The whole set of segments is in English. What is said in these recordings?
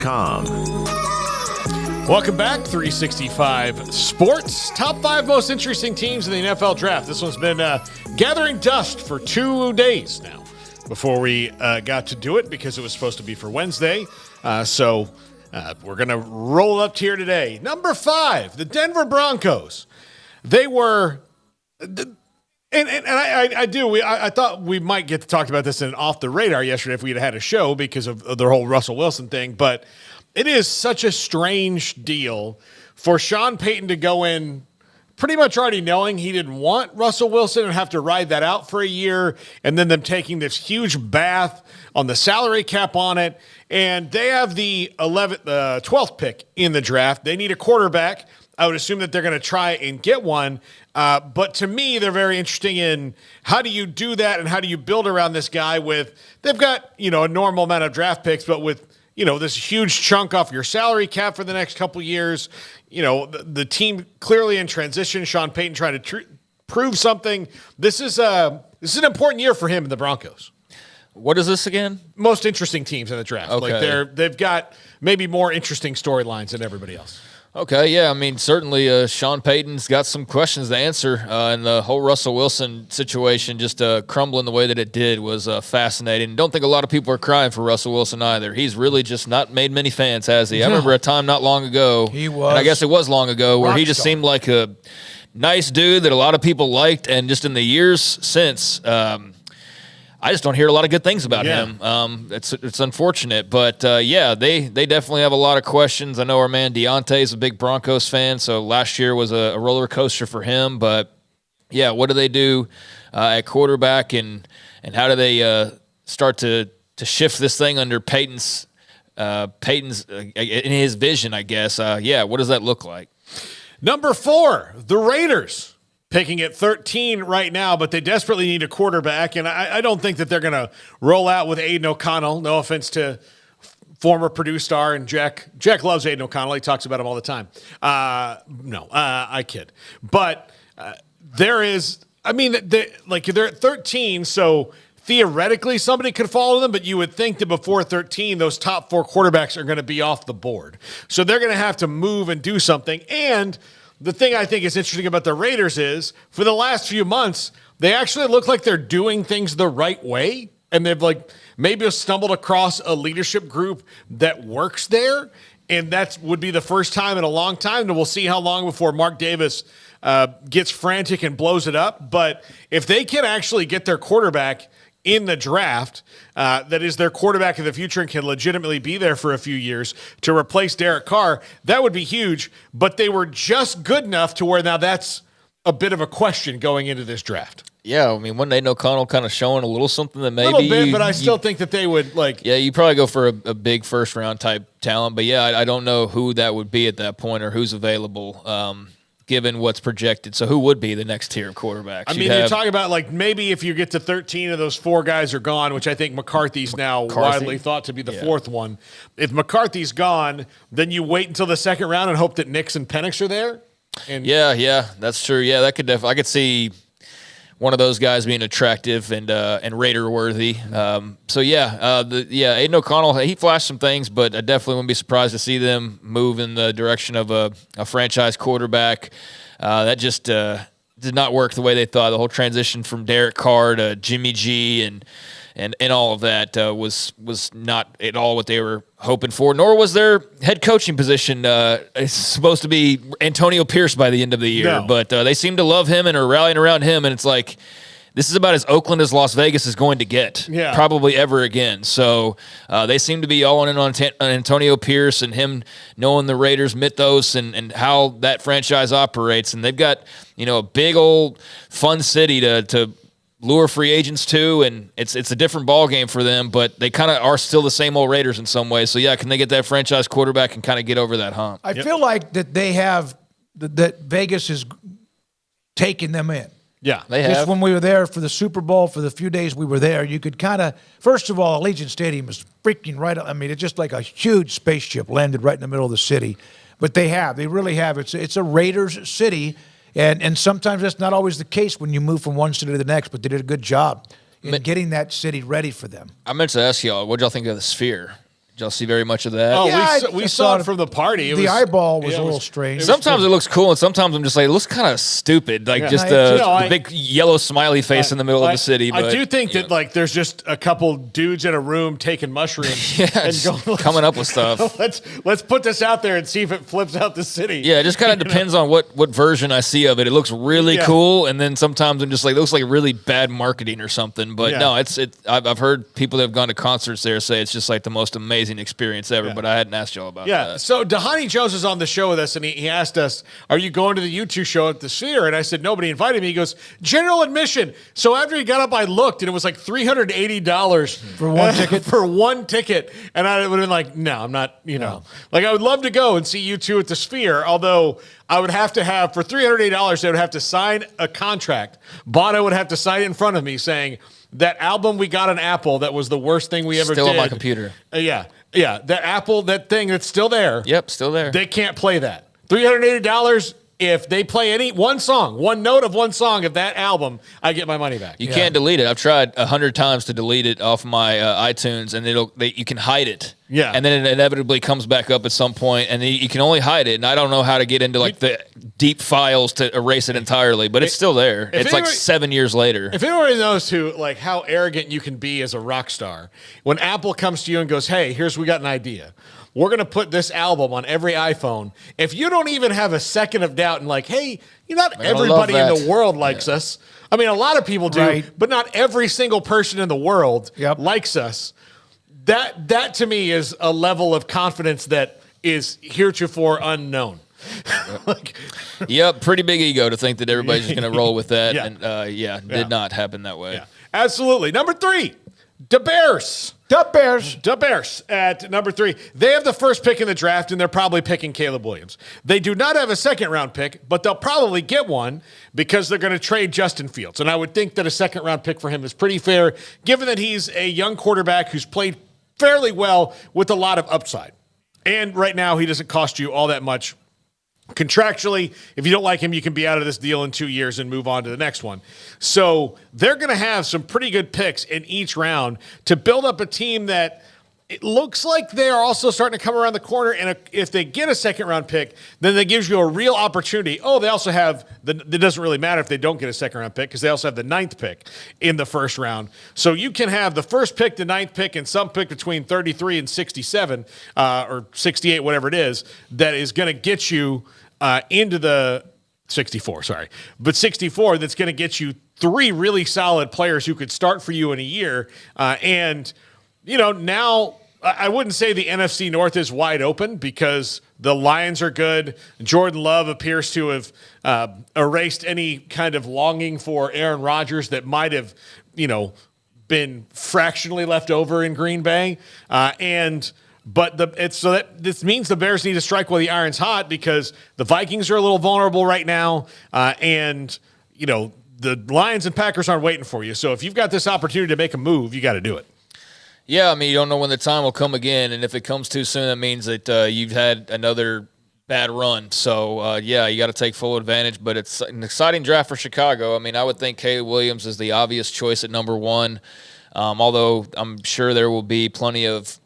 Welcome back, 365 Sports. Top 5 most interesting teams in the NFL draft. This one's been gathering dust for 2 days now before we got to do it because it was supposed to be for Wednesday. So we're going to roll up here today. Number 5, the Denver Broncos. They were... I thought we might get to talk about this in Off the Radar yesterday if we had a show because of their whole Russell Wilson thing, but it is such a strange deal for Sean Payton to go in pretty much already knowing he didn't want Russell Wilson and have to ride that out for a year, and then them taking this huge bath on the salary cap on it, and they have the 12th pick in the draft. They need a quarterback. I would assume that they're going to try and get one. But to me, they're very interesting in how do you do that and how do you build around this guy with, they've got, a normal amount of draft picks, but with, this huge chunk off your salary cap for the next couple years. The team clearly in transition, Sean Payton trying to prove something. This is an important year for him in the Broncos. What is this again? Most interesting teams in the draft. Okay. Like they've got maybe more interesting storylines than everybody else. Okay, yeah, I mean, certainly Sean Payton's got some questions to answer, and the whole Russell Wilson situation just crumbling the way that it did was fascinating. Don't think a lot of people are crying for Russell Wilson either. He's really just not made many fans, has he? I remember a time not long ago, he was, and I guess it was long ago, where he just seemed like a nice dude that a lot of people liked, and just in the years since, I just don't hear a lot of good things about him. It's unfortunate, but they definitely have a lot of questions. I know our man Deontay is a big Broncos fan, so last year was a roller coaster for him. But yeah, what do they do at quarterback, and how do they start to shift this thing under Payton's in his vision? I guess. What does that look like? Number 4, the Raiders. Picking at 13 right now, but they desperately need a quarterback, and I don't think that they're going to roll out with Aiden O'Connell. No offense to former Purdue star and Jack. Jack loves Aiden O'Connell. He talks about him all the time. I kid. But they're at 13, so theoretically somebody could follow them, but you would think that before 13, those top 4 quarterbacks are going to be off the board. So they're going to have to move and do something, and the thing I think is interesting about the Raiders is, for the last few months, they actually look like they're doing things the right way, and they've maybe stumbled across a leadership group that works there, and that would be the first time in a long time, and we'll see how long before Mark Davis gets frantic and blows it up. But if they can actually get their quarterback in the draft, that is their quarterback of the future and can legitimately be there for a few years to replace Derek Carr, that would be huge. But they were just good enough to where now that's a bit of a question going into this draft. Yeah, I mean, wasn't Aiden O'Connell kind of showing a little something that maybe... A little bit, but I still think that they would, Yeah, you probably go for a big first-round type talent, but yeah, I don't know who that would be at that point or who's available. Given what's projected. So who would be the next tier of quarterbacks? I mean, you're talking about maybe if you get to 13 of those 4 guys are gone, which I think McCarthy's now widely thought to be the 4th one. If McCarthy's gone, then you wait until the second round and hope that Nix and Penix are there. And yeah, that's true. Yeah, that could I could see one of those guys being attractive and Raider worthy. Aiden O'Connell, he flashed some things, but I definitely wouldn't be surprised to see them move in the direction of a franchise quarterback. That just did not work the way they thought. The whole transition from Derek Carr to Jimmy G and all of that was not at all what they were hoping for, nor was their head coaching position supposed to be Antonio Pierce by the end of the year. No. But they seem to love him and are rallying around him, and it's like this is about as Oakland as Las Vegas is going to get, probably ever again. So they seem to be all in on Antonio Pierce and him knowing the Raiders' mythos and how that franchise operates. And they've got a big old fun city to lure free agents too, and it's a different ball game for them, but they kind of are still the same old Raiders in some ways. So yeah, can they get that franchise quarterback and kind of get over that hump? I feel like that they have that Vegas is taking them in. Yeah, they have. Just when we were there for the Super Bowl, for the few days we were there, you could kind of, first of all, Allegiant Stadium is freaking right. I mean, it's just like a huge spaceship landed right in the middle of the city. But they really have. It's a Raiders city. And sometimes that's not always the case when you move from one city to the next, but they did a good job in getting that city ready for them. I meant to ask y'all, what did y'all think of the Sphere? Did y'all see very much of that? Oh, Yeah, we saw it from the party. The eyeball was a little strange. Sometimes it looks cool, and sometimes I'm just like, it looks kind of stupid, like just the big yellow smiley face in the middle of the city. But, I do think that like there's just a couple dudes in a room taking mushrooms and going, coming up with stuff. Let's put this out there and see if it flips out the city. Yeah, it just kind of depends on what version I see of it. It looks really cool, and then sometimes I'm just like, it looks like really bad marketing or something. But no, I've heard people that have gone to concerts there say it's just like the most amazing experience ever. But I hadn't asked y'all about that. So Dhani Jones is on the show with us, and he asked us, "Are you going to the U2 show at the Sphere?" And I said, "Nobody invited me." He goes, "General admission." So after he got up, I looked, and it was like $380 for one ticket. For one ticket, and I would have been like, "No, I'm not." Like I would love to go and see U2 at the Sphere, although I would have to have for $380, they would have to sign a contract. Bono would have to sign it in front of me saying that album we got on Apple that was the worst thing we ever did. Still on my computer. Yeah, that Apple, that thing that's still there. Yep, still there. They can't play that. $380 if they play any one song, one note of one song of that album, I get my money back. You can't delete it. I've tried 100 times to delete it off my iTunes, and you can hide it. Yeah. And then it inevitably comes back up at some point, and you can only hide it. And I don't know how to get into like the deep files to erase it entirely, but it's still there. It's like 7 years later. If anybody knows how arrogant you can be as a rock star, when Apple comes to you and goes, "Hey, we got an idea. We're going to put this album on every iPhone." If you don't even have a second of doubt and like, "Hey, not everybody in the world likes us." I mean, a lot of people do, but not every single person in the world likes us. That to me is a level of confidence that is heretofore unknown. Pretty big ego to think that everybody's just going to roll with that. And did not happen that way. Yeah. Absolutely. Number 3, the Bears. The Bears at number 3. They have the first pick in the draft, and they're probably picking Caleb Williams. They do not have a second-round pick, but they'll probably get one because they're going to trade Justin Fields. And I would think that a second-round pick for him is pretty fair, given that he's a young quarterback who's played fairly well with a lot of upside. And right now, he doesn't cost you all that much contractually. If you don't like him, you can be out of this deal in 2 years and move on to the next one. So they're going to have some pretty good picks in each round to build up a team that it looks like they're also starting to come around the corner. And if they get a second-round pick, then that gives you a real opportunity. Oh, they also have it doesn't really matter if they don't get a second-round pick because they also have the 9th pick in the first round. So you can have the first pick, the 9th pick, and some pick between 33 and 67 or 68, whatever it is, that is going to get you into the 64, but 64 that's going to get you 3 really solid players who could start for you in a year. Now I wouldn't say the NFC North is wide open because the Lions are good. Jordan Love appears to have erased any kind of longing for Aaron Rodgers that might have, been fractionally left over in Green Bay. This means the Bears need to strike while the iron's hot because the Vikings are a little vulnerable right now, and the Lions and Packers aren't waiting for you. So if you've got this opportunity to make a move, you got to do it. Yeah, I mean, you don't know when the time will come again, and if it comes too soon, that means that you've had another bad run. So, you got to take full advantage, but it's an exciting draft for Chicago. I mean, I would think Caleb Williams is the obvious choice at number 1, although I'm sure there will be plenty of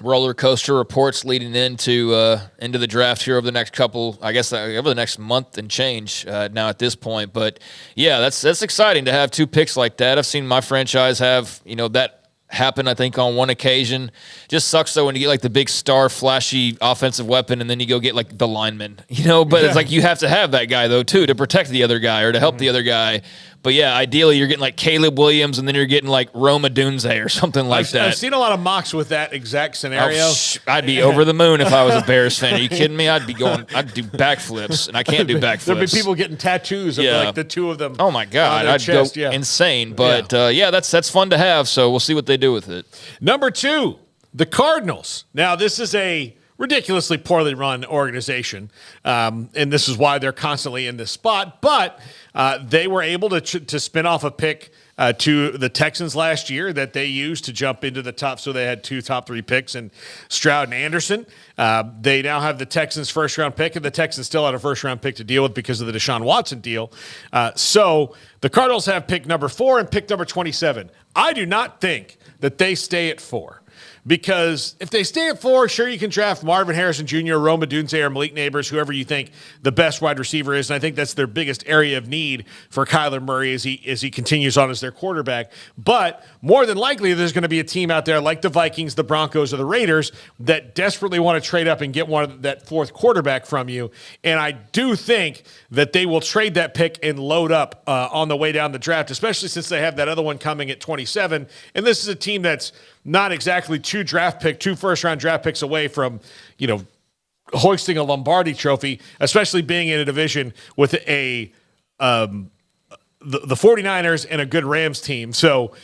roller coaster reports leading into the draft here over the next couple, I guess, over the next month and change now at this point. But, that's exciting to have 2 picks like that. I've seen my franchise have, that happen, I think, on one occasion. Just sucks, though, when you get, like, the big star, flashy offensive weapon, and then you go get, like, the lineman, But it's like you have to have that guy, though, too, to protect the other guy or to help the other guy. But, ideally, you're getting, like, Caleb Williams, and then you're getting, like, Roma Dunze or something like that. I've seen a lot of mocks with that exact scenario. I'd be over the moon if I was a Bears fan. Are you kidding me? I'd do backflips, and I can't do backflips. There'd be people getting tattoos of, like, the 2 of them. Oh, my God. I'd chest, go insane. But, that's fun to have, so we'll see what they do with it. Number 2, the Cardinals. Now, this is a ridiculously poorly run organization, and this is why they're constantly in this spot. But they were able to spin off a pick to the Texans last year that they used to jump into the top. So they had 2 top 3 picks in Stroud and Anderson. They now have the Texans' first-round pick, and the Texans still had a first-round pick to deal with because of the Deshaun Watson deal. So the Cardinals have pick number 4 and pick number 27. I do not think that they stay at 4 because if they stay at 4, sure, you can draft Marvin Harrison Jr., Rome Odunze, or Malik Neighbors, whoever you think the best wide receiver is. And I think that's their biggest area of need for Kyler Murray as he continues on as their quarterback. But more than likely, there's going to be a team out there like the Vikings, the Broncos, or the Raiders that desperately want to trade up and get that fourth quarterback from you. And I do think that they will trade that pick and load up on the way down the draft, especially since they have that other one coming at 27. And this is a team that's not exactly two first-round draft picks away from, hoisting a Lombardi trophy, especially being in a division with the 49ers and a good Rams team. So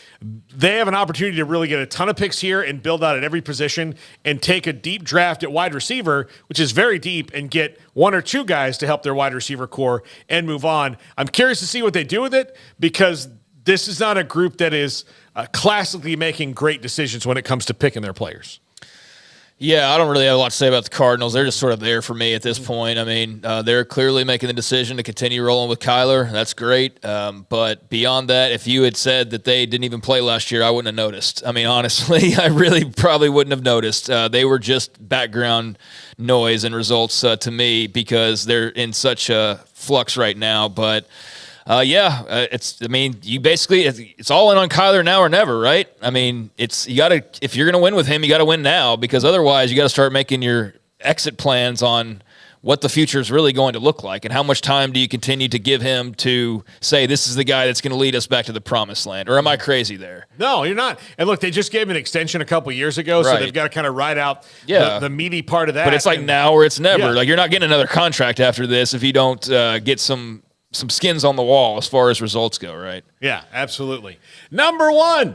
they have an opportunity to really get a ton of picks here and build out at every position and take a deep draft at wide receiver, which is very deep, and get one or two guys to help their wide receiver core and move on. I'm curious to see what they do with it, because this is not a group that is classically making great decisions when it comes to picking their players. Yeah, I don't really have a lot to say about the Cardinals. They're just sort of there for me at this point. I mean, they're clearly making the decision to continue rolling with Kyler. That's great. But beyond that, if you had said that they didn't even play last year, I wouldn't have noticed. I mean, honestly, I really probably wouldn't have noticed. They were just background noise and results to me, because they're in such a flux right now. But it's all in on Kyler now or never, right? I mean, if you're going to win with him, you got to win now, because otherwise you got to start making your exit plans on what the future is really going to look like, and how much time do you continue to give him to say, this is the guy that's going to lead us back to the promised land? Or am I crazy there? No, you're not. And look, they just gave him an extension a couple years ago, so they've got to kind of ride out the meaty part of that. But it's like now or it's never. Like, you're not getting another contract after this if you don't get some skins on the wall as far as results go, right? Yeah, absolutely. Number 1,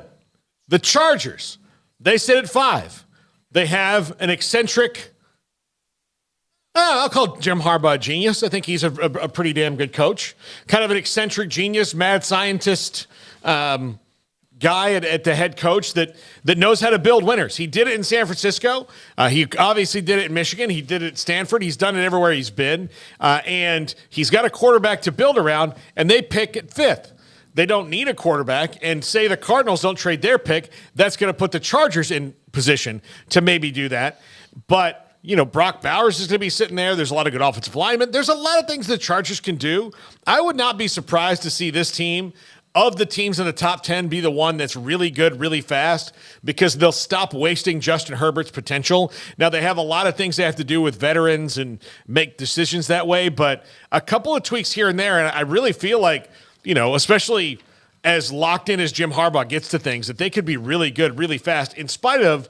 the Chargers. They sit at 5. They have an eccentric, I'll call Jim Harbaugh a genius. I think he's a pretty damn good coach. Kind of an eccentric genius, mad scientist guy at the head coach that knows how to build winners. He did it in San Francisco. He obviously did it in Michigan. He did it at Stanford. He's done it everywhere he's been. And he's got a quarterback to build around, and they pick at 5th. They don't need a quarterback, and say the Cardinals don't trade their pick, that's going to put the Chargers in position to maybe do that. But Brock Bowers is going to be sitting there. There's a lot of good offensive linemen. There's a lot of things the Chargers can do. I would not be surprised to see this team, of the teams in the top 10, be the one that's really good, really fast, because they'll stop wasting Justin Herbert's potential. Now, they have a lot of things they have to do with veterans and make decisions that way, but a couple of tweaks here and there, and I really feel like, especially as locked in as Jim Harbaugh gets to things, that they could be really good, really fast, in spite of,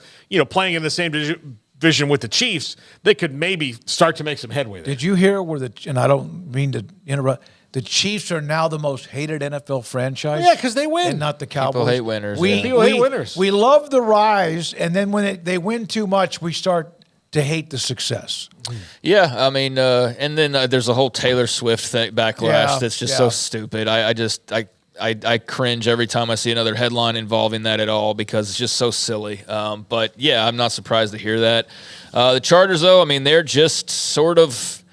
playing in the same division with the Chiefs. They could maybe start to make some headway there. Did you hear and I don't mean to interrupt, the Chiefs are now the most hated NFL franchise? Yeah, because they win. And not the Cowboys. People hate winners. People hate winners. We love the rise, and then when they win too much, we start to hate the success. Yeah, I mean, and then there's a whole Taylor Swift backlash that's just so stupid. I cringe every time I see another headline involving that at all, because it's just so silly. But yeah, I'm not surprised to hear that. The Chargers, though, I mean, they're just sort of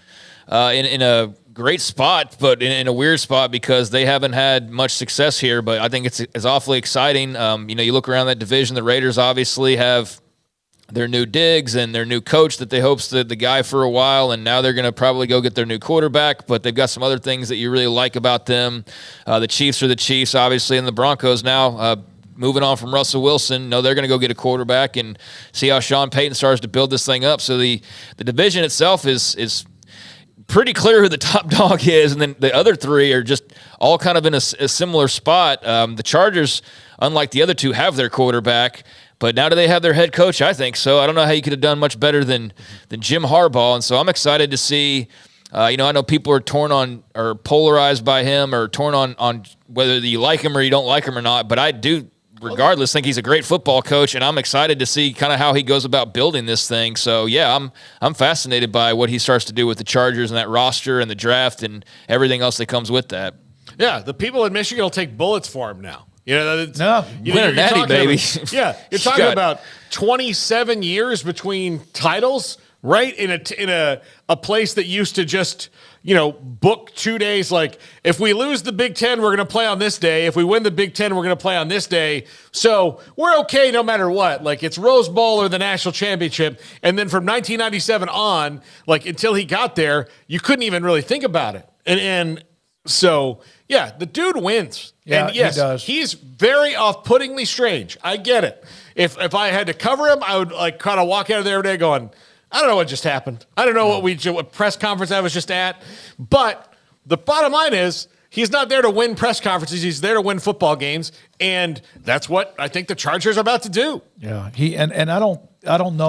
in a great spot, but in a weird spot, because they haven't had much success here. But I think it's awfully exciting. You look around that division, the Raiders obviously have their new Diggs and their new coach that they hope's the guy for a while, and now they're going to probably go get their new quarterback, but they've got some other things that you really like about them. The Chiefs are the Chiefs, obviously, and the Broncos now moving on from Russell Wilson. No, they're going to go get a quarterback and see how Sean Payton starts to build this thing up. So the division itself is pretty clear who the top dog is, and then the other three are just all kind of in a similar spot. The Chargers, unlike the other two, have their quarterback, but now do they have their head coach? I think so. I don't know how you could have done much better than Jim Harbaugh, and so I'm excited to see. I know people are torn on or polarized by him, or torn on whether you like him or you don't like him or not, but I do, regardless, think he's a great football coach, and I'm excited to see kind of how he goes about building this thing. So yeah, I'm fascinated by what he starts to do with the Chargers and that roster and the draft and everything else that comes with that. Yeah, the people in Michigan will take bullets for him now. Winner natty, baby. You're talking about 27 years between titles. right? In a place that used to just, book 2 days. Like, if we lose the Big Ten, we're going to play on this day. If we win the Big Ten, we're going to play on this day. So we're okay no matter what. Like, it's Rose Bowl or the national championship. And then from 1997 on, like, until he got there, you couldn't even really think about it. And so, yeah, the dude wins. Yeah, and yes, he does. He's very off-puttingly strange. I get it. If I had to cover him, I would like kind of walk out of there every day going, I don't know what just happened. I don't know what press conference I was just at. But the bottom line is he's not there to win press conferences. He's there to win football games, and that's what I think the Chargers are about to do. Yeah, and I don't know.